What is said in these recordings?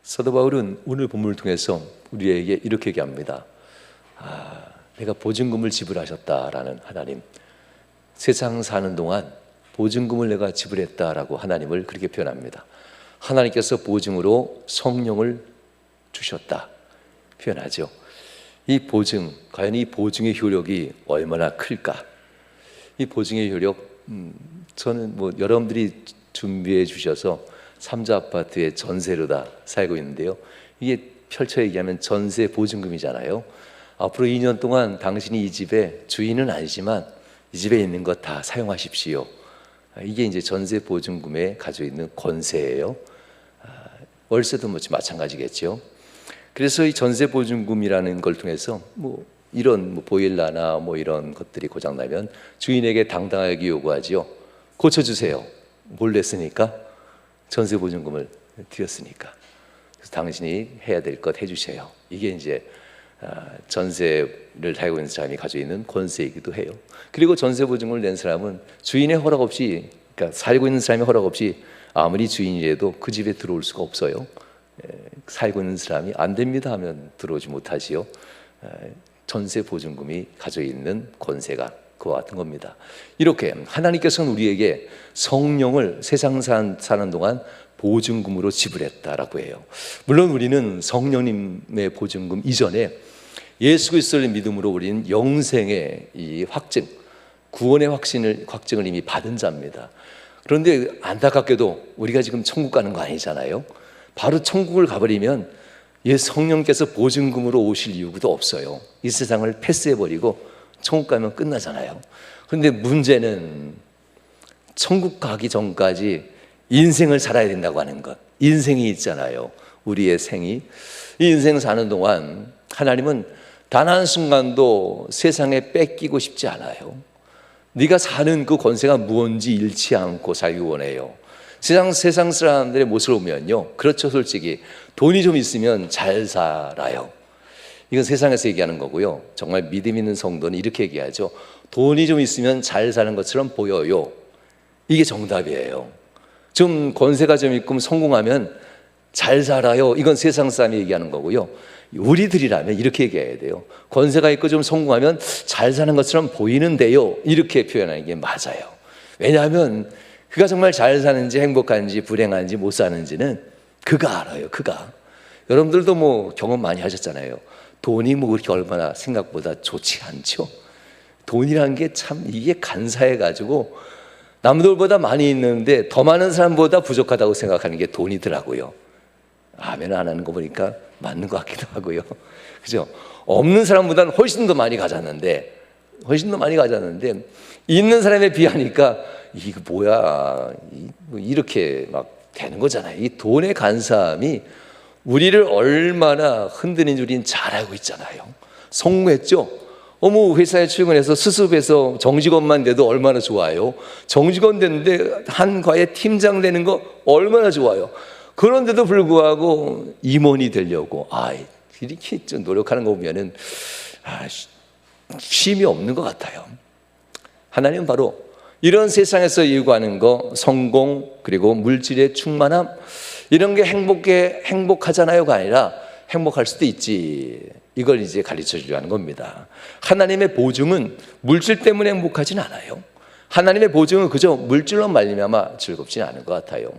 사도 바울은 오늘 본문을 통해서 우리에게 이렇게 얘기합니다. 내가 보증금을 지불하셨다라는 하나님, 세상 사는 동안 보증금을 내가 지불했다라고 하나님을 그렇게 표현합니다. 하나님께서 보증으로 성령을 주셨다 표현하죠. 이 보증, 과연 이 보증의 효력이 얼마나 클까? 이 보증의 효력, 저는 여러분들이 준비해 주셔서 삼자 아파트에 전세로 다 살고 있는데요. 이게 펼쳐 얘기하면 전세 보증금이잖아요. 앞으로 2년 동안 당신이 이 집의 주인은 아니지만 이 집에 있는 것 다 사용하십시오. 이게 이제 전세 보증금에 가지고 있는 권세예요. 월세도 마찬가지겠죠. 그래서 이 전세 보증금이라는 걸 통해서 이런 보일러나 이런 것들이 고장나면 주인에게 당당하게 요구하지요. 고쳐주세요. 뭘 냈으니까? 전세 보증금을 드렸으니까. 그래서 당신이 해야 될 것 해주세요. 이게 이제 전세를 살고 있는 사람이 가지고 있는 권세이기도 해요. 그리고 전세 보증금을 낸 사람은 주인의 허락 없이, 그러니까 살고 있는 사람의 허락 없이 아무리 주인이라도 그 집에 들어올 수가 없어요. 살고 있는 사람이 안 됩니다 하면 들어오지 못하지요. 전세 보증금이 가지고 있는 권세가 그와 같은 겁니다. 이렇게 하나님께서는 우리에게 성령을 세상 사는 동안 보증금으로 지불했다라고 해요. 물론 우리는 성령님의 보증금 이전에 예수 그리스도를 믿음으로 우리는 영생의 이 확증, 구원의 확증을 이미 받은 자입니다. 그런데 안타깝게도 우리가 지금 천국 가는 거 아니잖아요. 바로 천국을 가버리면 성령께서 보증금으로 오실 이유도 없어요. 이 세상을 패스해버리고 천국 가면 끝나잖아요. 그런데 문제는 천국 가기 전까지 인생을 살아야 된다고 하는 것. 인생이 있잖아요. 우리의 생이. 이 인생 사는 동안 하나님은 단 한순간도 세상에 뺏기고 싶지 않아요. 네가 사는 그 권세가 무언지 잃지 않고 살기 원해요. 세상 사람들의 모습을 보면요, 그렇죠. 솔직히 돈이 좀 있으면 잘 살아요. 이건 세상에서 얘기하는 거고요. 정말 믿음 있는 성도는 이렇게 얘기하죠. 돈이 좀 있으면 잘 사는 것처럼 보여요. 이게 정답이에요. 좀 권세가 좀 있고 성공하면 잘 살아요. 이건 세상 사람이 얘기하는 거고요. 우리들이라면 이렇게 얘기해야 돼요. 권세가 있고 좀 성공하면 잘 사는 것처럼 보이는데요. 이렇게 표현하는 게 맞아요. 왜냐하면 그가 정말 잘 사는지 행복한지 불행한지 못 사는지는 그가 알아요. 그가. 여러분들도 경험 많이 하셨잖아요. 돈이 그렇게 얼마나 생각보다 좋지 않죠. 돈이라는 게 참 이게 간사해가지고 남들보다 많이 있는데 더 많은 사람보다 부족하다고 생각하는 게 돈이더라고요. 아멘 안 하는 거 보니까 맞는 것 같기도 하고요. 그죠? 없는 사람보다는 훨씬 더 많이 가졌는데 있는 사람에 비하니까 이거 뭐야 이렇게 막 되는 거잖아요. 이 돈의 간사함이 우리를 얼마나 흔드는지 우리는 잘 알고 있잖아요. 성공했죠? 회사에 출근해서 수습해서 정직원만 돼도 얼마나 좋아요. 정직원 됐는데 한 과에 팀장 되는 거 얼마나 좋아요. 그런데도 불구하고 임원이 되려고 이렇게 좀 노력하는 거 보면은 쉼이 없는 것 같아요. 하나님은 바로 이런 세상에서 요구하는 거, 성공 그리고 물질의 충만함 이런 게 행복하잖아요가 아니라 행복할 수도 있지. 이걸 이제 가르쳐 주려는 겁니다. 하나님의 보증은 물질 때문에 행복하진 않아요. 하나님의 보증은 그저 물질로 말미암아 즐겁진 않은 것 같아요.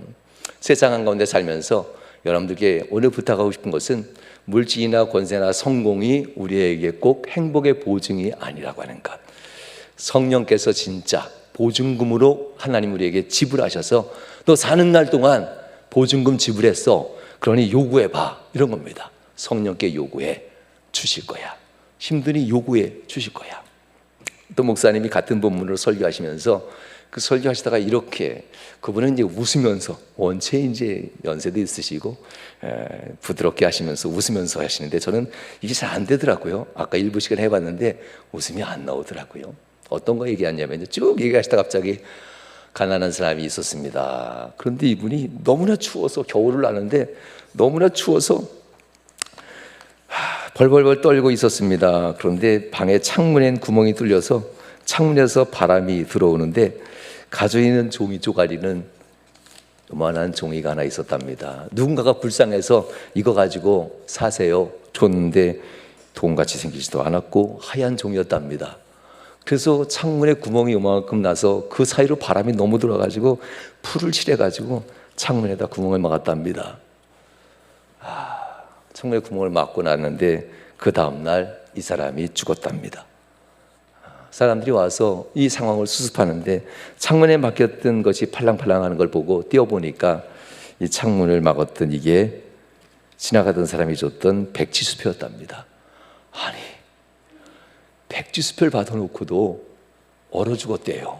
세상 한가운데 살면서 여러분들께 오늘 부탁하고 싶은 것은 물질이나 권세나 성공이 우리에게 꼭 행복의 보증이 아니라고 하는 것. 성령께서 진짜 보증금으로 하나님 우리에게 지불하셔서 너 사는 날 동안 보증금 지불했어. 그러니 요구해봐. 이런 겁니다. 성령께 요구해 주실 거야. 힘드니 요구해 주실 거야. 또 목사님이 같은 본문으로 설교하시면서 그 설교하시다가 이렇게 그분은 이제 웃으면서 원체 이제 연세도 있으시고 부드럽게 하시면서 웃으면서 하시는데 저는 이게 잘 안 되더라고요. 아까 일부 시간 해봤는데 웃음이 안 나오더라고요. 어떤 거 얘기하냐면 쭉 얘기하시다 갑자기 가난한 사람이 있었습니다. 그런데 이분이 너무나 추워서 겨울을 나는데 너무나 추워서 벌벌벌 떨고 있었습니다. 그런데 방에 창문엔 구멍이 뚫려서 창문에서 바람이 들어오는데 가지고 있는 종이 쪼가리는 요만한 종이가 하나 있었답니다. 누군가가 불쌍해서 이거 가지고 사세요 줬는데 돈같이 생기지도 않았고 하얀 종이었답니다. 그래서 창문에 구멍이 요만큼 나서 그 사이로 바람이 너무 들어가지고 풀을 칠해가지고 창문에다 구멍을 막았답니다. 창문에 구멍을 막고 났는데 그 다음날 이 사람이 죽었답니다. 사람들이 와서 이 상황을 수습하는데 창문에 막혔던 것이 팔랑팔랑하는 걸 보고 뛰어보니까 이 창문을 막았던 이게 지나가던 사람이 줬던 백지수표였답니다. 아니, 백지수표를 받아놓고도 얼어 죽었대요.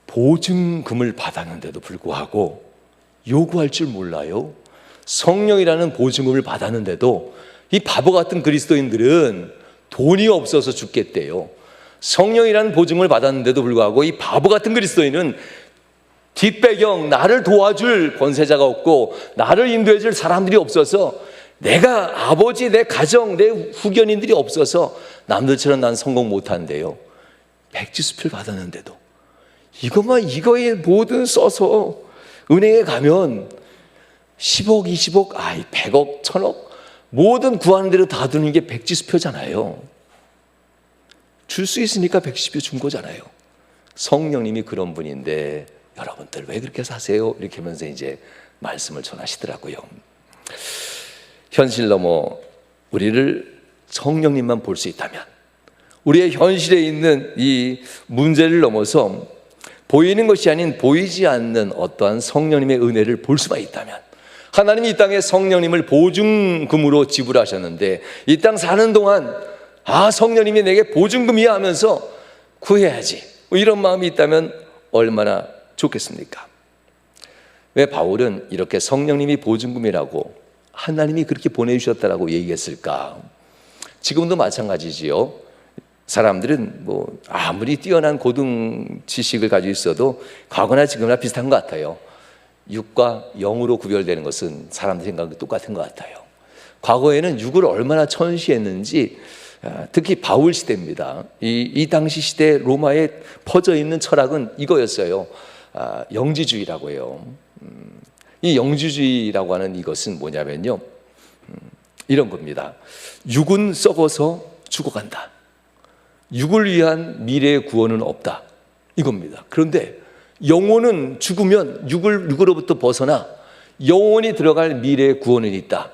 보증금을 받았는데도 불구하고 요구할 줄 몰라요. 성령이라는 보증금을 받았는데도 이 바보 같은 그리스도인들은 돈이 없어서 죽겠대요. 성령이라는 보증을 받았는데도 불구하고 이 바보 같은 그리스도인은 뒷배경, 나를 도와줄 권세자가 없고 나를 인도해줄 사람들이 없어서, 내가 아버지, 내 가정, 내 후견인들이 없어서 남들처럼 난 성공 못한대요. 백지수표를 받았는데도 이거에 모든 써서 은행에 가면 10억, 20억, 100억, 1000억 모든 구하는 대로 다 드는 게 백지수표잖아요. 줄 수 있으니까 백지수표 준 거잖아요. 성령님이 그런 분인데 여러분들 왜 그렇게 사세요? 이렇게 하면서 이제 말씀을 전하시더라고요. 현실 넘어 우리를 성령님만 볼 수 있다면, 우리의 현실에 있는 이 문제를 넘어서 보이는 것이 아닌 보이지 않는 어떠한 성령님의 은혜를 볼 수만 있다면, 하나님이 이 땅에 성령님을 보증금으로 지불하셨는데 이 땅 사는 동안 성령님이 내게 보증금이야 하면서 구해야지, 이런 마음이 있다면 얼마나 좋겠습니까? 왜 바울은 이렇게 성령님이 보증금이라고 하나님이 그렇게 보내주셨다라고 얘기했을까? 지금도 마찬가지지요. 사람들은 아무리 뛰어난 고등 지식을 가지고 있어도 과거나 지금이나 비슷한 것 같아요. 6과 0으로 구별되는 것은 사람들 생각이 똑같은 것 같아요. 과거에는 6을 얼마나 천시했는지, 특히 바울 시대입니다. 이 당시 시대 로마에 퍼져 있는 철학은 이거였어요. 영지주의라고 해요. 이 영지주의라고 하는 이것은 뭐냐면요, 이런 겁니다. 6은 썩어서 죽어간다. 6을 위한 미래의 구원은 없다, 이겁니다. 그런데 영혼은 죽으면 6으로부터 벗어나 영혼이 들어갈 미래의 구원은 있다.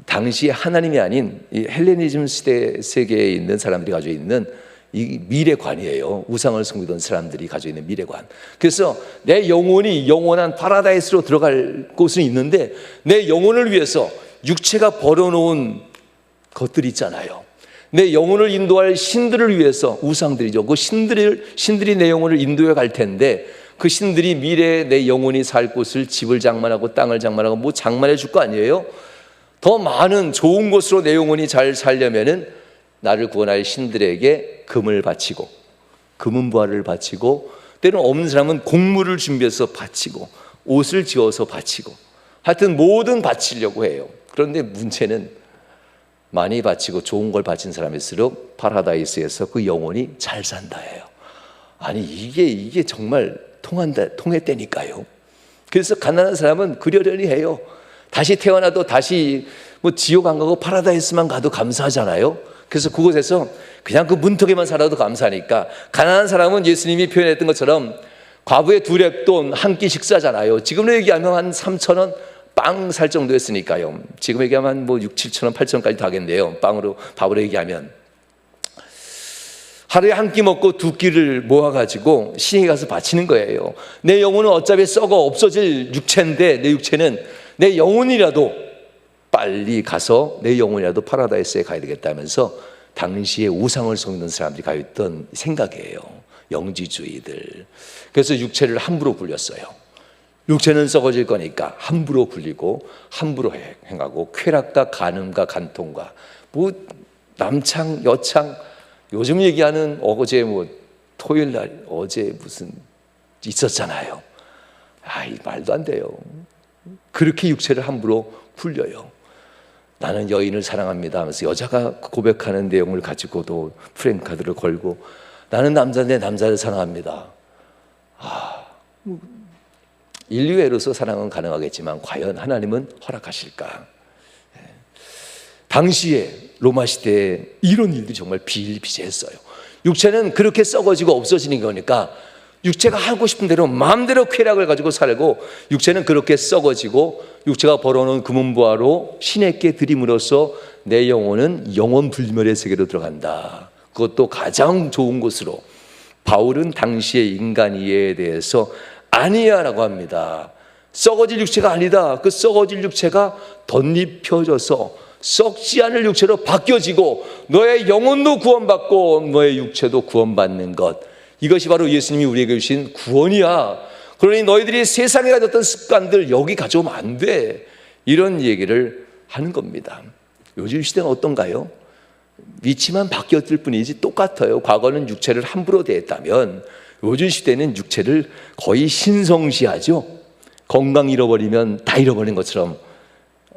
당시 하나님이 아닌 이 헬레니즘 시대 세계에 있는 사람들이 가지고 있는 이 미래관이에요. 우상을 섬기던 사람들이 가지고 있는 미래관. 그래서 내 영혼이 영원한 파라다이스로 들어갈 곳은 있는데, 내 영혼을 위해서 육체가 벌어놓은 것들이 있잖아요. 내 영혼을 인도할 신들을 위해서, 우상들이죠. 그 신들이 내 영혼을 인도해 갈 텐데, 그 신들이 미래에 내 영혼이 살 곳을 집을 장만하고 땅을 장만하고 장만해 줄 거 아니에요? 더 많은 좋은 곳으로 내 영혼이 잘 살려면은 나를 구원할 신들에게 금을 바치고, 금은보화를 바치고, 때로는 없는 사람은 곡물을 준비해서 바치고, 옷을 지어서 바치고, 하여튼 뭐든 바치려고 해요. 그런데 문제는 많이 바치고 좋은 걸 바친 사람일수록 파라다이스에서 그 영혼이 잘 산다예요. 아니, 이게 정말 통했다니까요. 그래서 가난한 사람은 그러려니 해요. 다시 태어나도 다시 지옥 안 가고 파라다이스만 가도 감사하잖아요. 그래서 그곳에서 그냥 그 문턱에만 살아도 감사하니까, 가난한 사람은 예수님이 표현했던 것처럼 과부의 2렙돈 한 끼 식사잖아요. 지금으로 얘기하면 한 3,000원 빵 살 정도였으니까요. 지금 얘기하면 6, 7,000원, 8,000원까지 도 하겠네요. 밥으로 얘기하면. 하루에 한 끼 먹고 2끼를 모아가지고 신에게 가서 바치는 거예요. 내 영혼은 어차피 썩어 없어질 육체인데, 내 육체는 내 영혼이라도 빨리 가서 내 영혼이라도 파라다이스에 가야 되겠다면서 당시에 우상을 섬기는 사람들이 가지고 있던 생각이에요. 영지주의들. 그래서 육체를 함부로 굴렸어요. 육체는 썩어질 거니까 함부로 굴리고 함부로 행하고, 쾌락과 간음과 간통과 남창 여창, 요즘 얘기하는 어제 토요일 날 어제 무슨 있었잖아요. 이 말도 안 돼요. 그렇게 육체를 함부로 굴려요. 나는 여인을 사랑합니다 하면서 여자가 고백하는 내용을 가지고도 프랭카드를 걸고, 나는 남자인데 남자를 사랑합니다. 인류애로서 사랑은 가능하겠지만 과연 하나님은 허락하실까? 당시에 로마 시대에 이런 일들이 정말 비일비재했어요. 육체는 그렇게 썩어지고 없어지는 거니까 육체가 하고 싶은 대로 마음대로 쾌락을 가지고 살고, 육체는 그렇게 썩어지고 육체가 벌어놓은 금은보화로 신에게 드림으로써 내 영혼은 영원 불멸의 세계로 들어간다. 그것도 가장 좋은 곳으로. 바울은 당시의 인간 이해에 대해서 아니야 라고 합니다. 썩어질 육체가 아니다. 그 썩어질 육체가 덧입혀져서 썩지 않을 육체로 바뀌어지고 너의 영혼도 구원받고 너의 육체도 구원받는 것, 이것이 바로 예수님이 우리에게 주신 구원이야. 그러니 너희들이 세상에 가졌던 습관들 여기 가져오면 안 돼. 이런 얘기를 하는 겁니다. 요즘 시대는 어떤가요? 위치만 바뀌었을 뿐이지 똑같아요. 과거는 육체를 함부로 대했다면 요즘 시대는 육체를 거의 신성시하죠. 건강 잃어버리면 다 잃어버린 것처럼.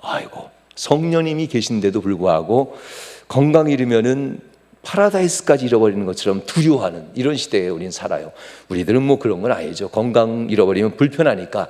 아이고, 성령님이 계신데도 불구하고 건강 잃으면은 파라다이스까지 잃어버리는 것처럼 두려워하는 이런 시대에 우린 살아요. 우리들은 뭐 그런 건 아니죠. 건강 잃어버리면 불편하니까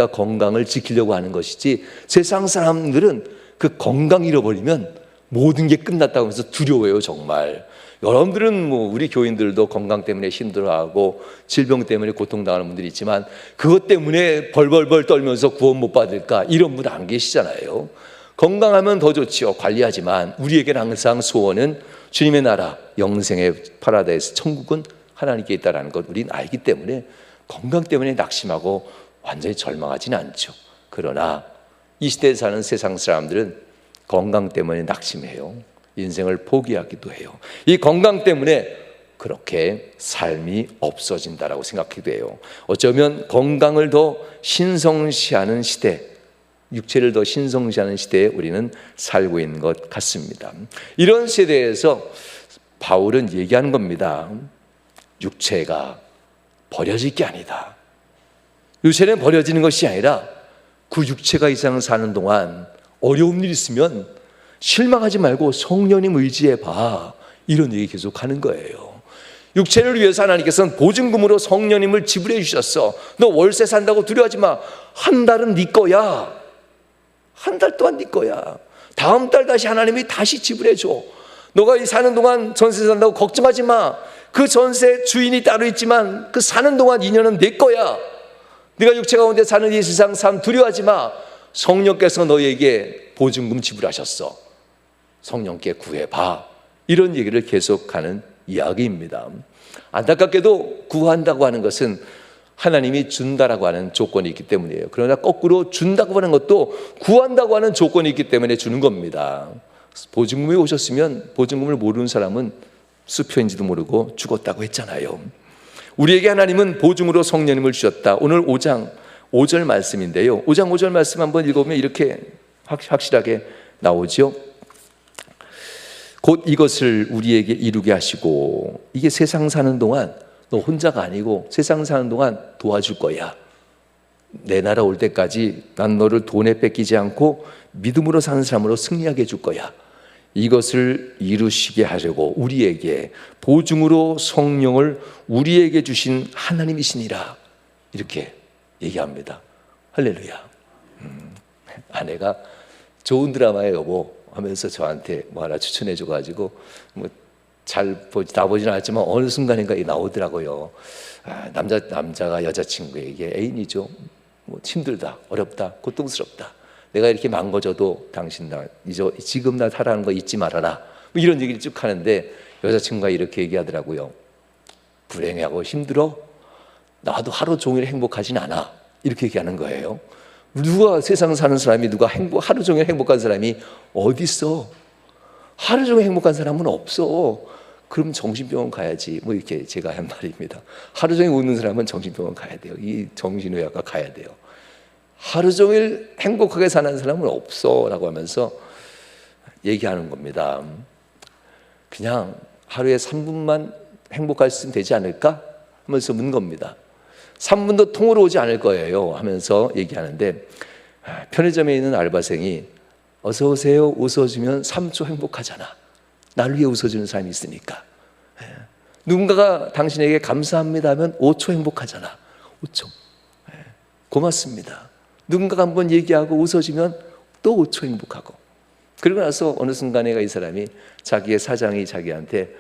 건강을 지키려고 하는 것이지, 세상 사람들은 그 건강 잃어버리면 모든 게 끝났다고 하면서 두려워해요. 정말. 여러분들은 뭐 우리 교인들도 건강 때문에 힘들어하고 질병 때문에 고통당하는 분들이 있지만 그것 때문에 벌벌벌 떨면서 구원 못 받을까, 이런 분 안 계시잖아요. 건강하면 더 좋지요. 관리하지만 우리에게는 항상 소원은 주님의 나라, 영생의 파라다이스, 천국은 하나님께 있다는 것 우리는 알기 때문에 건강 때문에 낙심하고 완전히 절망하지는 않죠. 그러나 이 시대에 사는 세상 사람들은 건강 때문에 낙심해요. 인생을 포기하기도 해요. 이 건강 때문에 그렇게 삶이 없어진다라고 생각하기도 해요. 어쩌면 건강을 더 신성시하는 시대, 육체를 더 신성시하는 시대에 우리는 살고 있는 것 같습니다. 이런 세대에서 바울은 얘기하는 겁니다. 육체가 버려질 게 아니다. 육체는 버려지는 것이 아니라 그 육체가 이 세상을 사는 동안 어려운 일 있으면 실망하지 말고 성령님 의지해봐. 이런 얘기 계속 하는 거예요. 육체를 위해서 하나님께서는 보증금으로 성령님을 지불해 주셨어. 너 월세 산다고 두려워하지 마. 한 달은 네 거야. 한 달 동안 네 거야. 다음 달 다시 하나님이 다시 지불해 줘. 너가 이 사는 동안 전세 산다고 걱정하지 마. 그 전세 주인이 따로 있지만 그 사는 동안 인연은 내 거야. 네가 육체 가운데 사는 이 세상 삶 두려워하지 마. 성령께서 너에게 보증금 지불하셨어. 성령께 구해봐. 이런 얘기를 계속하는 이야기입니다. 안타깝게도 구한다고 하는 것은 하나님이 준다라고 하는 조건이 있기 때문이에요. 그러나 거꾸로 준다고 하는 것도 구한다고 하는 조건이 있기 때문에 주는 겁니다. 보증금이 오셨으면 보증금을 모르는 사람은 수표인지도 모르고 죽었다고 했잖아요. 우리에게 하나님은 보증으로 성령님을 주셨다. 오늘 5장 5절 말씀인데요. 5장 5절 말씀 한번 읽어보면 이렇게 확실하게 나오죠. 곧 이것을 우리에게 이루게 하시고, 이게 세상 사는 동안 너 혼자가 아니고 세상 사는 동안 도와줄 거야. 내 나라 올 때까지 난 너를 돈에 뺏기지 않고 믿음으로 사는 사람으로 승리하게 해줄 거야. 이것을 이루시게 하려고 우리에게 보증으로 성령을 우리에게 주신 하나님이시니라. 이렇게 얘기합니다. 할렐루야. 아내가 좋은 드라마에 여보 하면서 저한테 뭐 하나 추천해 줘가지고 뭐 잘 나보지는 않았지만 어느 순간인가 나오더라고요. 남자가 여자친구에게 애인이죠. 뭐 힘들다, 어렵다, 고통스럽다. 내가 이렇게 망가져도 당신 나 지금 나 살아가는 거 잊지 말아라. 뭐 이런 얘기를 쭉 하는데 여자친구가 이렇게 얘기하더라고요. 불행하고 힘들어? 나도 하루 종일 행복하진 않아. 이렇게 얘기하는 거예요. 누가 세상 사는 사람이 누가 하루 종일 행복한 사람이 어디 있어? 하루 종일 행복한 사람은 없어. 그럼 정신병원 가야지. 뭐 이렇게 제가 한 말입니다. 하루 종일 웃는 사람은 정신병원 가야 돼요. 이 정신의학과 가야 돼요. 하루 종일 행복하게 사는 사람은 없어 라고 하면서 얘기하는 겁니다. 그냥 하루에 3분만 행복할 수 있으면 되지 않을까? 하면서 묻는 겁니다. 3분도 통으로 오지 않을 거예요 하면서 얘기하는데, 편의점에 있는 알바생이 어서 오세요 웃어주면 3초 행복하잖아. 나를 위해 웃어주는 사람이 있으니까. 누군가가 당신에게 감사합니다 하면 5초 행복하잖아. 5초. 고맙습니다. 누군가가 한번 얘기하고 웃어주면 또 5초 행복하고. 그러고 나서 어느 순간에 이 사람이 자기의 사장이 자기한테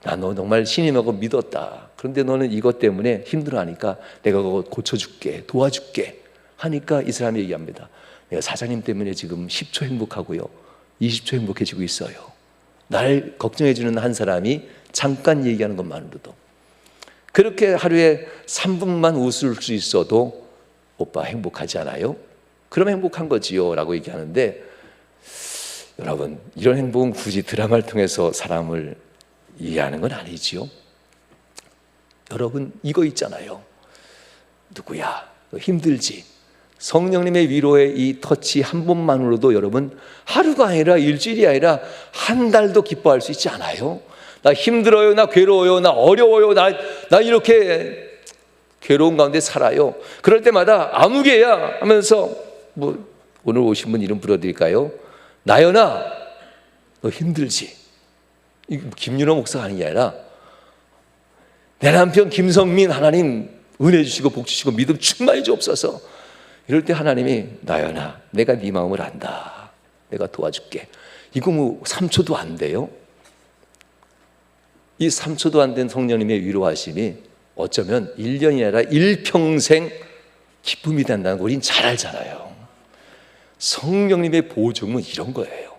나 너 정말 신임하고 믿었다. 그런데 너는 이것 때문에 힘들어하니까 내가 그거 고쳐줄게, 도와줄게 하니까 이 사람이 얘기합니다. 내가 사장님 때문에 지금 10초 행복하고요, 20초 행복해지고 있어요. 날 걱정해주는 한 사람이 잠깐 얘기하는 것만으로도, 그렇게 하루에 3분만 웃을 수 있어도 오빠 행복하지 않아요? 그럼 행복한 거지요 라고 얘기하는데, 여러분, 이런 행복은 굳이 드라마를 통해서 사람을 이해하는 건 아니지요. 여러분, 이거 있잖아요. 누구야? 너 힘들지? 성령님의 위로의 이 터치 한 번만으로도 여러분 하루가 아니라 일주일이 아니라 한 달도 기뻐할 수 있지 않아요? 나 힘들어요, 나 괴로워요, 나 어려워요, 나 이렇게 괴로운 가운데 살아요. 그럴 때마다 아무개야 하면서 뭐 오늘 오신 분 이름 불러드릴까요? 나연아, 너 힘들지? 김윤호 목사가 아닌 게 아니라 내 남편 김성민 하나님 은혜 주시고 복 주시고 믿음 충만히 주옵소서. 이럴 때 하나님이 나연아, 내가 네 마음을 안다. 내가 도와줄게. 이거 뭐 3초도 안 돼요? 이 3초도 안 된 성령님의 위로하심이 어쩌면 1년이 아니라 일평생 기쁨이 된다는 걸 우린 잘 알잖아요. 성령님의 보증은 이런 거예요.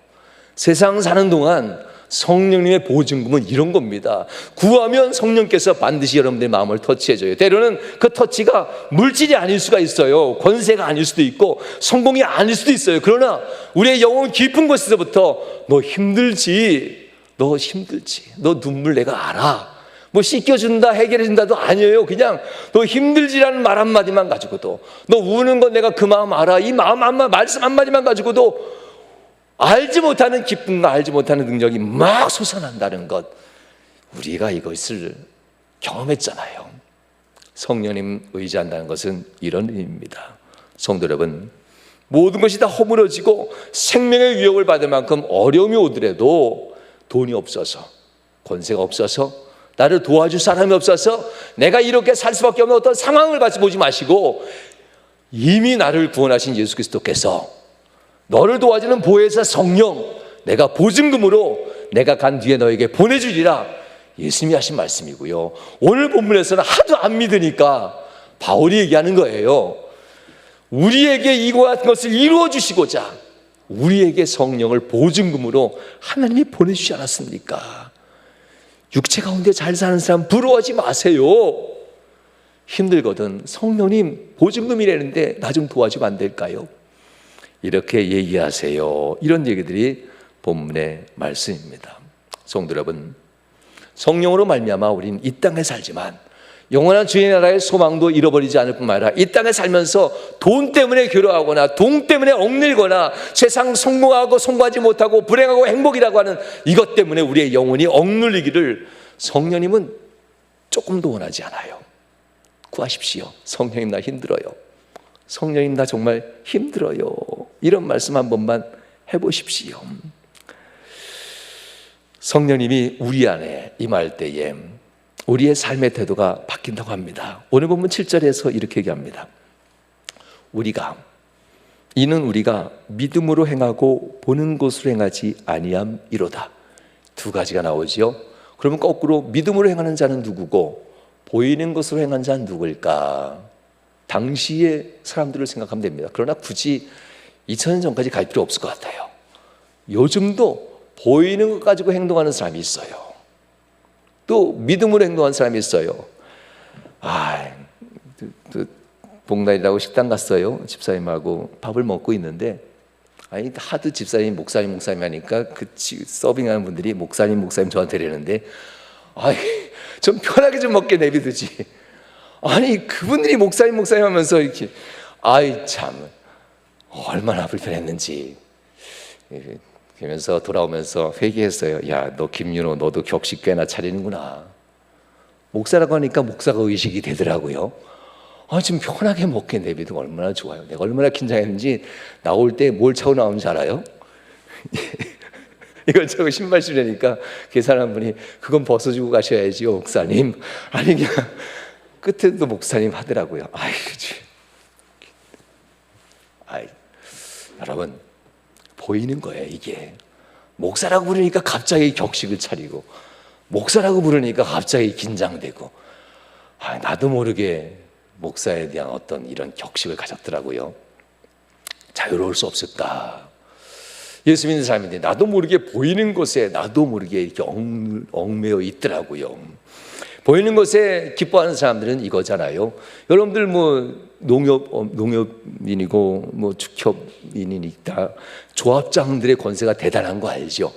세상 사는 동안 성령님의 보증금은 이런 겁니다. 구하면 성령께서 반드시 여러분들의 마음을 터치해줘요. 때로는 그 터치가 물질이 아닐 수가 있어요. 권세가 아닐 수도 있고 성공이 아닐 수도 있어요. 그러나 우리의 영혼 깊은 곳에서부터 너 힘들지, 너 힘들지, 너 눈물 내가 알아, 뭐 씻겨준다 해결해준다도 아니에요. 그냥 너 힘들지라는 말 한마디만 가지고도, 너 우는 건 내가 그 마음 알아, 이 마음 말씀 한마디만 가지고도 알지 못하는 기쁨과 알지 못하는 능력이 막 솟아난다는 것, 우리가 이것을 경험했잖아요. 성령님 의지한다는 것은 이런 의미입니다. 성도 여러분, 모든 것이 다 허물어지고 생명의 위협을 받을 만큼 어려움이 오더라도 돈이 없어서, 권세가 없어서, 나를 도와줄 사람이 없어서 내가 이렇게 살 수밖에 없는 어떤 상황을 보지 마시고, 이미 나를 구원하신 예수 그리스도께서 너를 도와주는 보혜사 성령, 내가 보증금으로 내가 간 뒤에 너에게 보내주리라, 예수님이 하신 말씀이고요. 오늘 본문에서는 하도 안 믿으니까 바울이 얘기하는 거예요. 우리에게 이와 같은 것을 이루어 주시고자 우리에게 성령을 보증금으로 하나님이 보내주지 않았습니까? 육체 가운데 잘 사는 사람 부러워하지 마세요. 힘들거든 성령님 보증금이라는데 나 좀 도와주면 안 될까요? 이렇게 얘기하세요. 이런 얘기들이 본문의 말씀입니다. 성도 여러분, 성령으로 말미암아 우리는 이 땅에 살지만 영원한 주의 나라의 소망도 잃어버리지 않을 뿐만 아니라 이 땅에 살면서 돈 때문에 괴로워하거나 돈 때문에 얽밀거나 세상 성공하고 성공하지 못하고 불행하고 행복이라고 하는 이것 때문에 우리의 영혼이 억눌리기를 성령님은 조금도 원하지 않아요. 구하십시오. 성령님 나 힘들어요. 성령님 나 정말 힘들어요. 이런 말씀 한 번만 해보십시오. 성령님이 우리 안에 임할 때에 우리의 삶의 태도가 바뀐다고 합니다. 오늘 본문 7절에서 이렇게 얘기합니다. 이는 우리가 믿음으로 행하고 보는 것으로 행하지 아니함이로다. 두 가지가 나오지요. 그러면 거꾸로 믿음으로 행하는 자는 누구고 보이는 것으로 행하는 자는 누구일까? 당시의 사람들을 생각하면 됩니다. 그러나 굳이 2000년 전까지 갈 필요 없을 것 같아요. 요즘도 보이는 것 가지고 행동하는 사람이 있어요. 또 믿음으로 행동하는 사람이 있어요. 봉단이라고 식당 갔어요. 집사님하고 밥을 먹고 있는데 하도 집사님 목사님 하니까 그 서빙하는 분들이 목사님 저한테 이러는데 좀 편하게 좀 먹게 내비두지. 그분들이 목사님 하면서 이렇게 참 얼마나 불편했는지. 그러면서 돌아오면서 회개했어요. 야, 너 김윤호 너도 격식 꽤나 차리는구나. 목사라고 하니까 목사가 의식이 되더라고요. 좀 편하게 먹게 내비두고 얼마나 좋아요. 내가 얼마나 긴장했는지 나올 때 뭘 차고 나오는지 알아요? 이걸 차고 신발 신으니까 계산한 분이 그건 벗어주고 가셔야지요 목사님. 그냥 끝에도 목사님 하더라고요. 여러분, 보이는 거예요. 이게 목사라고 부르니까 갑자기 격식을 차리고, 목사라고 부르니까 갑자기 긴장되고, 나도 모르게 목사에 대한 어떤 이런 격식을 가졌더라고요. 자유로울 수 없을까? 예수 믿는 사람인데 나도 모르게 보이는 것에 나도 모르게 이렇게 얽매여 있더라고요. 보이는 것에 기뻐하는 사람들은 이거잖아요. 여러분들 농협인이고 축협인이니까 조합장들의 권세가 대단한 거 알죠?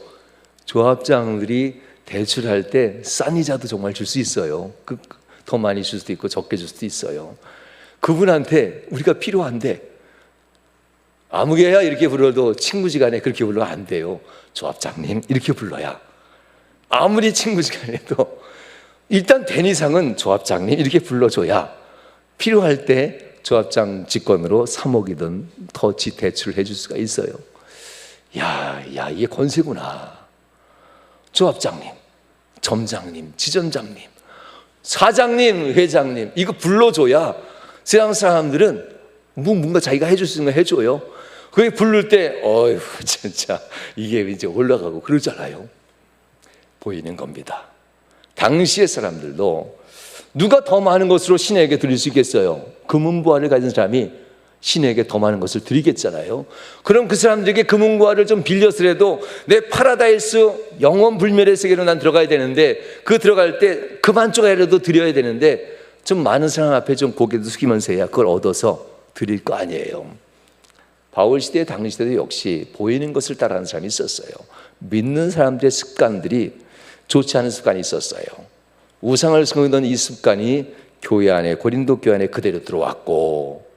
조합장들이 대출할 때 싼 이자도 정말 줄 수 있어요. 더 많이 줄 수도 있고 적게 줄 수도 있어요. 그분한테 우리가 필요한데 아무개야 이렇게 불러도 친구지간에 그렇게 불러면 안 돼요. 조합장님 이렇게 불러야. 아무리 친구지간에도 일단 된 이상은 조합장님 이렇게 불러줘야 필요할 때 조합장 직권으로 3억이든 더 대출을 해줄 수가 있어요. 야 이게 권세구나. 조합장님, 점장님, 지점장님, 사장님, 회장님 이거 불러줘야 세상 사람들은 뭔가 자기가 해줄 수 있는 거 해줘요. 그게 부를 때 어휴 진짜 이게 이제 올라가고 그러잖아요. 보이는 겁니다. 당시의 사람들도 누가 더 많은 것으로 신에게 드릴 수 있겠어요? 금은보화를 가진 사람이 신에게 더 많은 것을 드리겠잖아요. 그럼 그 사람들에게 금은보화를 좀 빌려서라도 내 파라다이스 영원 불멸의 세계로 난 들어가야 되는데 그 들어갈 때 그만 조금이라도 드려야 되는데 좀 많은 사람 앞에 좀 고개도 숙이면서 해야 그걸 얻어서 드릴 거 아니에요. 바울 시대 당시 때도 역시 보이는 것을 따라하는 사람이 있었어요. 믿는 사람들의 습관들이 좋지 않은 습관이 있었어요. 우상을 섬기던 이 습관이 교회 안에 고린도 교회 안에 그대로 들어왔고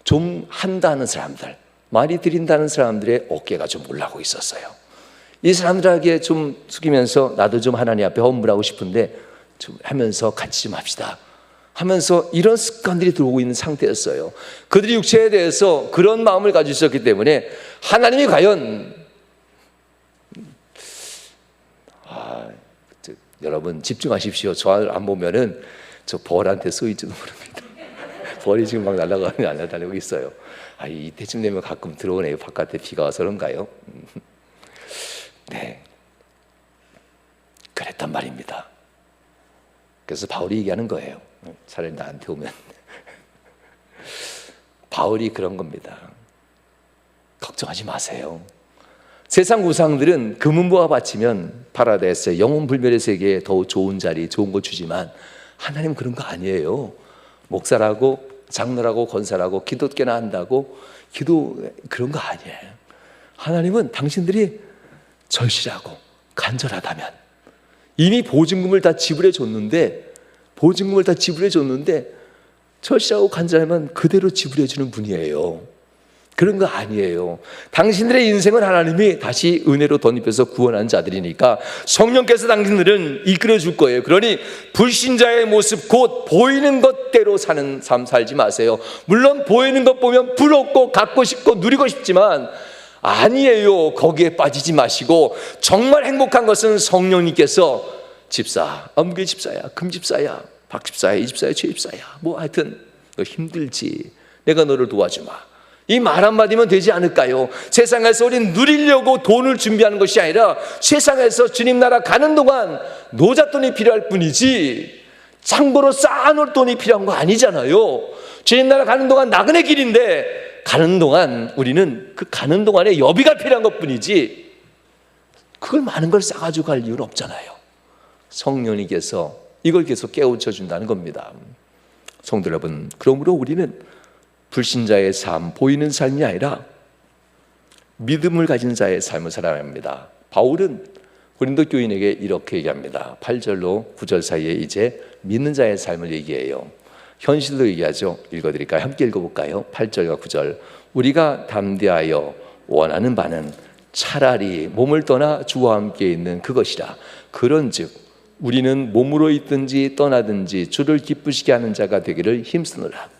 좀 한다는 사람들, 많이 드린다는 사람들의 어깨가 좀 올라가고 있었어요. 이 사람들에게 좀 숙이면서 나도 좀 하나님 앞에 헌물하고 싶은데 좀 하면서 같이 좀 합시다 하면서 이런 습관들이 들어오고 있는 상태였어요. 그들이 육체에 대해서 그런 마음을 가지고 있었기 때문에 하나님이 과연 여러분 집중하십시오. 저 안 보면은 저 벌한테 쏘일지도 모릅니다. 벌이 지금 막 날아다니고 있어요. 이때쯤 되면 가끔 들어오네요. 바깥에 비가 와서 그런가요? 네, 그랬단 말입니다. 그래서 바울이 얘기하는 거예요. 차라리 나한테 오면 바울이 그런 겁니다. 걱정하지 마세요. 세상 우상들은 금은보화 바치면 파라다이스 영원 불멸의 세계에 더 좋은 자리 좋은 거 주지만 하나님은 그런 거 아니에요. 목사라고 장로라고 권사라고 기도께나 한다고 기도 그런 거 아니에요. 하나님은 당신들이 절실하고 간절하다면 이미 보증금을 다 지불해 줬는데 절실하고 간절하면 그대로 지불해 주는 분이에요. 그런 거 아니에요. 당신들의 인생은 하나님이 다시 은혜로 덧입혀서 구원한 자들이니까 성령께서 당신들은 이끌어 줄 거예요. 그러니 불신자의 모습 곧 보이는 것대로 사는 삶 살지 마세요. 물론 보이는 것 보면 부럽고 갖고 싶고 누리고 싶지만 아니에요. 거기에 빠지지 마시고 정말 행복한 것은 성령님께서 집사, 아무개 집사야, 금 집사야, 박 집사야, 이 집사야, 최 집사야, 하여튼 너 힘들지, 내가 너를 도와주마. 이 말 한마디면 되지 않을까요? 세상에서 우리는 누리려고 돈을 준비하는 것이 아니라 세상에서 주님 나라 가는 동안 노잣돈이 필요할 뿐이지 창고로 쌓아놓을 돈이 필요한 거 아니잖아요. 주님 나라 가는 동안 나그네 길인데 가는 동안 우리는 그 가는 동안에 여비가 필요한 것 뿐이지 그걸 많은 걸 싸가지고 갈 이유는 없잖아요. 성령님께서 이걸 계속 깨우쳐 준다는 겁니다. 성도 여러분, 그러므로 우리는 불신자의 삶, 보이는 삶이 아니라 믿음을 가진 자의 삶을 살아야 합니다. 바울은 고린도 교인에게 이렇게 얘기합니다. 8절로 9절 사이에 이제 믿는 자의 삶을 얘기해요. 현실도 얘기하죠. 읽어드릴까요? 함께 읽어볼까요? 8절과 9절. 우리가 담대하여 원하는 바는 차라리 몸을 떠나 주와 함께 있는 그것이라. 그런즉 우리는 몸으로 있든지 떠나든지 주를 기쁘시게 하는 자가 되기를 힘쓰노라.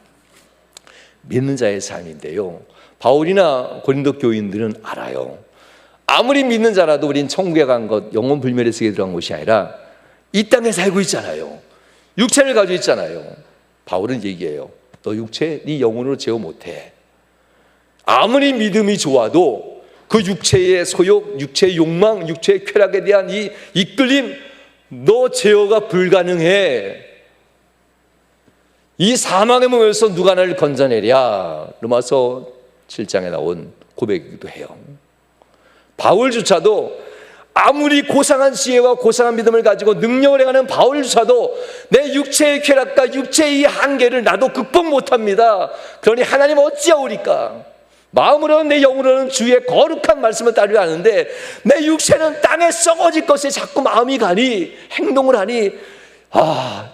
믿는 자의 삶인데요, 바울이나 고린도 교인들은 알아요. 아무리 믿는 자라도 우린 천국에 간 것, 영원 불멸의 세계에 들어간 것이 아니라 이 땅에 살고 있잖아요. 육체를 가지고 있잖아요. 바울은 얘기해요. 너 육체 네 영혼으로 제어 못해. 아무리 믿음이 좋아도 그 육체의 소욕, 육체의 욕망, 육체의 쾌락에 대한 이 이끌림, 너 제어가 불가능해. 이 사망의 몸에서 누가 나를 건져내랴. 로마서 7장에 나온 고백이기도 해요. 바울조차도 아무리 고상한 지혜와 고상한 믿음을 가지고 능력을 행하는 바울조차도 내 육체의 쾌락과 육체의 한계를 나도 극복 못합니다. 그러니 하나님 어찌하오리까? 마음으로는 내 영으로는 주의 거룩한 말씀을 따르려 하는데 내 육체는 땅에 썩어질 것에 자꾸 마음이 가니 행동을 하니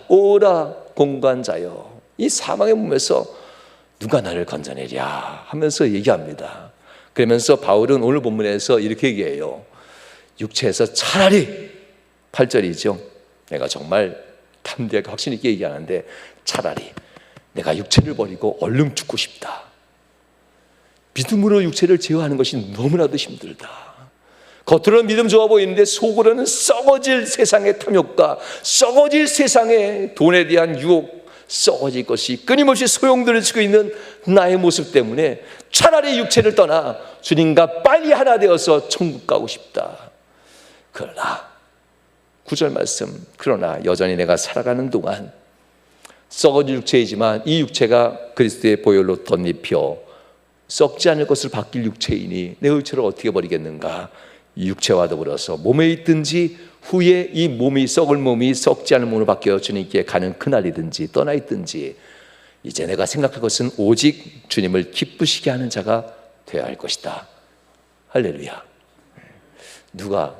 오라 공관자여, 이 사망의 몸에서 누가 나를 건져내랴 하면서 얘기합니다. 그러면서 바울은 오늘 본문에서 이렇게 얘기해요. 육체에서 차라리 8절이죠. 내가 정말 담대하게 확신 있게 얘기하는데 차라리 내가 육체를 버리고 얼른 죽고 싶다. 믿음으로 육체를 제어하는 것이 너무나도 힘들다. 겉으로는 믿음 좋아 보이는데 속으로는 썩어질 세상의 탐욕과 썩어질 세상의 돈에 대한 유혹, 썩어질 것이 끊임없이 소용돌이를 치고 있는 나의 모습 때문에 차라리 육체를 떠나 주님과 빨리 하나 되어서 천국 가고 싶다. 그러나 9절 말씀, 그러나 여전히 내가 살아가는 동안 썩어질 육체이지만 이 육체가 그리스도의 보혈로 덧입혀 썩지 않을 것을 바뀔 육체이니 내 육체를 어떻게 버리겠는가? 이 육체와 더불어서 몸에 있든지 후에 이 몸이 썩을 몸이 썩지 않은 몸으로 바뀌어 주님께 가는 그날이든지 떠나 있든지 이제 내가 생각할 것은 오직 주님을 기쁘시게 하는 자가 되어야 할 것이다. 할렐루야. 누가?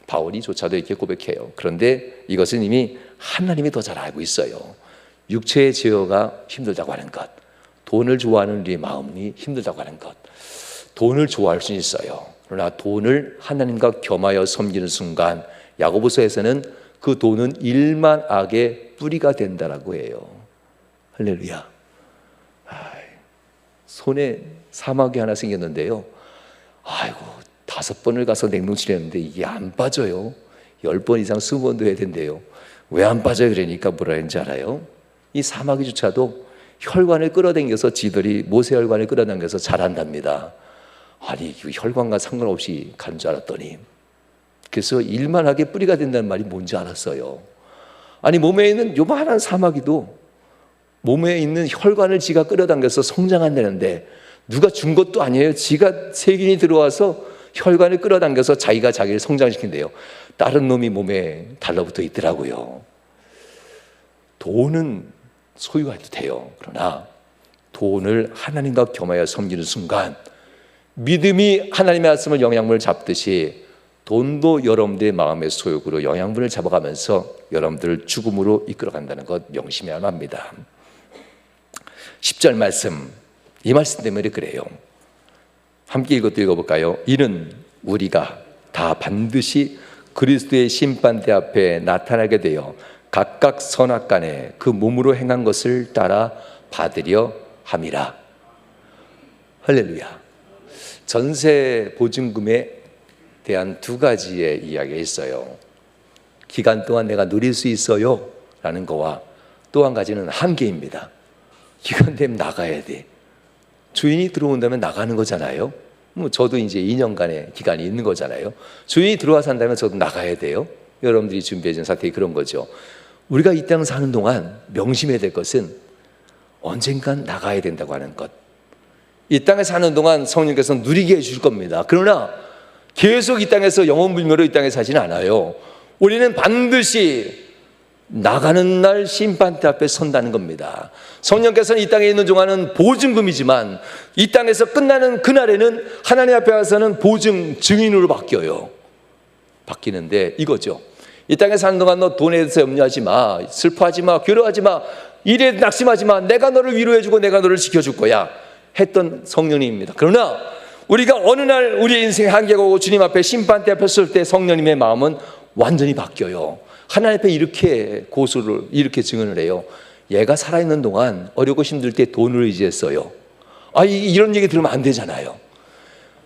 바울이조차도 이렇게 고백해요. 그런데 이것은 이미 하나님이 더 잘 알고 있어요. 육체의 제어가 힘들다고 하는 것, 돈을 좋아하는 우리의 마음이 힘들다고 하는 것, 돈을 좋아할 수 있어요. 그러나 돈을 하나님과 겸하여 섬기는 순간 야고보서에서는 그 돈은 일만 악의 뿌리가 된다라고 해요. 할렐루야. 손에 사막이 하나 생겼는데요. 아이고 5번을 가서 냉동치료했는데 이게 안 빠져요. 10번 이상 20번도 해야 된대요. 왜 안 빠져요? 그러니까 뭐라 했는지 알아요? 이 사마귀조차도 혈관을 끌어당겨서 지들이 모세혈관을 끌어당겨서 자란답니다. 아니 그 혈관과 상관없이 간 줄 알았더니 그래서 일만하게 뿌리가 된다는 말이 뭔지 알았어요. 아니 몸에 있는 요만한 사마귀도 몸에 있는 혈관을 지가 끌어당겨서 성장한다는데 누가 준 것도 아니에요. 지가 세균이 들어와서 혈관을 끌어당겨서 자기가 자기를 성장시킨대요. 다른 놈이 몸에 달라붙어 있더라고요. 돈은 소유해도 돼요. 그러나 돈을 하나님과 겸하여 섬기는 순간 믿음이 하나님의 말씀을 영양분을 잡듯이 돈도 여러분들의 마음의 소욕으로 영양분을 잡아가면서 여러분들을 죽음으로 이끌어간다는 것 명심해야 합니다. 10절 말씀, 이 말씀 때문에 그래요. 함께 이것도 읽어볼까요? 이는 우리가 다 반드시 그리스도의 심판대 앞에 나타나게 되어 각각 선악간에 그 몸으로 행한 것을 따라 받으려 함이라. 할렐루야. 전세 보증금에 대한 두 가지의 이야기가 있어요. 기간 동안 내가 누릴 수 있어요 라는 거와 또 한 가지는 한계입니다. 기간 되면 나가야 돼. 주인이 들어온다면 나가는 거잖아요. 저도 이제 2년간의 기간이 있는 거잖아요. 주인이 들어와서 한다면 저도 나가야 돼요. 여러분들이 준비해 준 사태가 그런 거죠. 우리가 이 땅 사는 동안 명심해야 될 것은 언젠간 나가야 된다고 하는 것. 이 땅에 사는 동안 성령께서 누리게 해줄 겁니다. 그러나 계속 이 땅에서 영원불멸로 이 땅에 사지는 않아요. 우리는 반드시 나가는 날 심판대 앞에 선다는 겁니다. 성령께서는 이 땅에 있는 동안은 보증금이지만 이 땅에서 끝나는 그날에는 하나님 앞에 와서는 보증 증인으로 바뀌어요. 바뀌는데 이거죠. 이 땅에 사는 동안 너 돈에 대해서 염려하지 마, 슬퍼하지 마, 괴로워하지 마, 일에 낙심하지 마, 내가 너를 위로해주고 내가 너를 지켜줄 거야 했던 성령님입니다. 그러나 우리가 어느 날 우리의 인생의 한계가 오고 주님 앞에 심판대 앞에 설 때 성령님의 마음은 완전히 바뀌어요. 하나님 앞에 이렇게 고소를 이렇게 증언을 해요. 얘가 살아있는 동안 어렵고 힘들 때 돈을 의지했어요. 이런 얘기 들으면 안 되잖아요.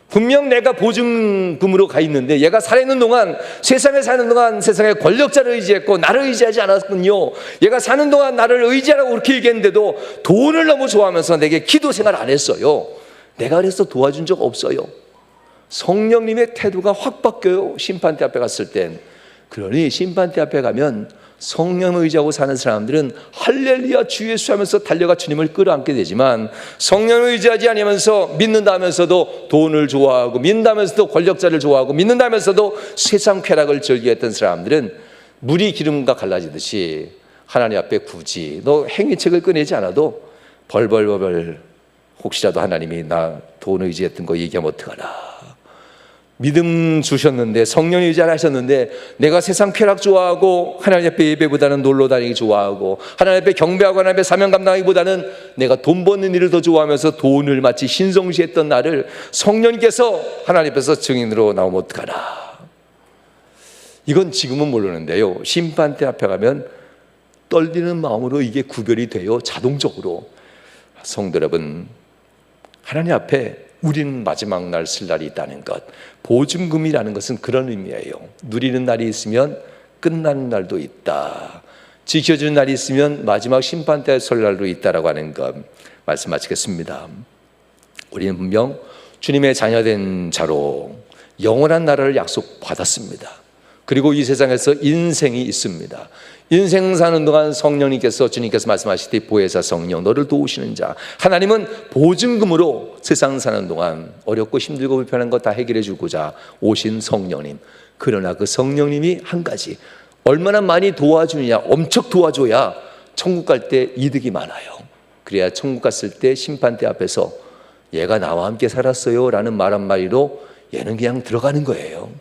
분명 내가 보증금으로 가 있는데 얘가 살아있는 동안 세상에 사는 동안 세상의 권력자를 의지했고 나를 의지하지 않았군요. 얘가 사는 동안 나를 의지하라고 그렇게 얘기했는데도 돈을 너무 좋아하면서 내게 기도 생활 안 했어요. 내가 그래서 도와준 적 없어요. 성령님의 태도가 확 바뀌어요. 심판대 앞에 갔을 땐. 그러니 심판대 앞에 가면 성령을 의지하고 사는 사람들은 할렐루야 주 예수 하면서 달려가 주님을 끌어안게 되지만, 성령을 의지하지 않으면서 믿는다 하면서도 돈을 좋아하고, 믿는다 하면서도 권력자를 좋아하고, 믿는다 하면서도 세상 쾌락을 즐겨했던 사람들은 물이 기름과 갈라지듯이 하나님 앞에 굳이 너 행위책을 꺼내지 않아도 벌벌벌 혹시라도 하나님이 나 돈 의지했던 거 얘기하면 어떡하나, 믿음 주셨는데 성령 의지 안 하셨는데 내가 세상 쾌락 좋아하고 하나님 앞에 예배보다는 놀러 다니기 좋아하고 하나님 앞에 경배하고 하나님 앞에 사명 감당하기보다는 내가 돈 버는 일을 더 좋아하면서 돈을 마치 신성시했던 나를 성령님께서 하나님 앞에서 증인으로 나오면 어떡하나. 이건 지금은 모르는데요, 심판대 앞에 가면 떨리는 마음으로 이게 구별이 돼요. 자동적으로. 성도 여러분, 하나님 앞에 우리는 마지막 날 쓸 날이 있다는 것, 보증금이라는 것은 그런 의미예요. 누리는 날이 있으면 끝나는 날도 있다, 지켜주는 날이 있으면 마지막 심판대 설 날도 있다라고 하는 것 말씀 마치겠습니다. 우리는 분명 주님의 자녀된 자로 영원한 나라를 약속받았습니다. 그리고 이 세상에서 인생이 있습니다. 인생 사는 동안 성령님께서, 주님께서 말씀하시되 보혜사 성령 너를 도우시는 자, 하나님은 보증금으로 세상 사는 동안 어렵고 힘들고 불편한 것 다 해결해 주고자 오신 성령님. 그러나 그 성령님이 한 가지, 얼마나 많이 도와주느냐, 엄청 도와줘야 천국 갈 때 이득이 많아요. 그래야 천국 갔을 때 심판대 앞에서 얘가 나와 함께 살았어요 라는 말 한마디로 얘는 그냥 들어가는 거예요.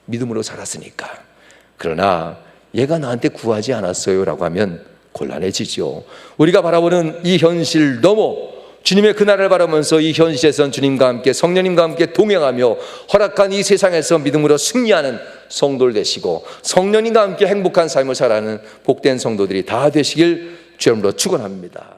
믿음으로 살았으니까. 그러나 얘가 나한테 구하지 않았어요 라고 하면 곤란해지죠. 우리가 바라보는 이 현실 넘어 주님의 그날을 바라보면서 이 현실에선 주님과 함께 성령님과 함께 동행하며 허락한 이 세상에서 믿음으로 승리하는 성도들 되시고, 성령님과 함께 행복한 삶을 살아가는 복된 성도들이 다 되시길 주님으로 축원합니다.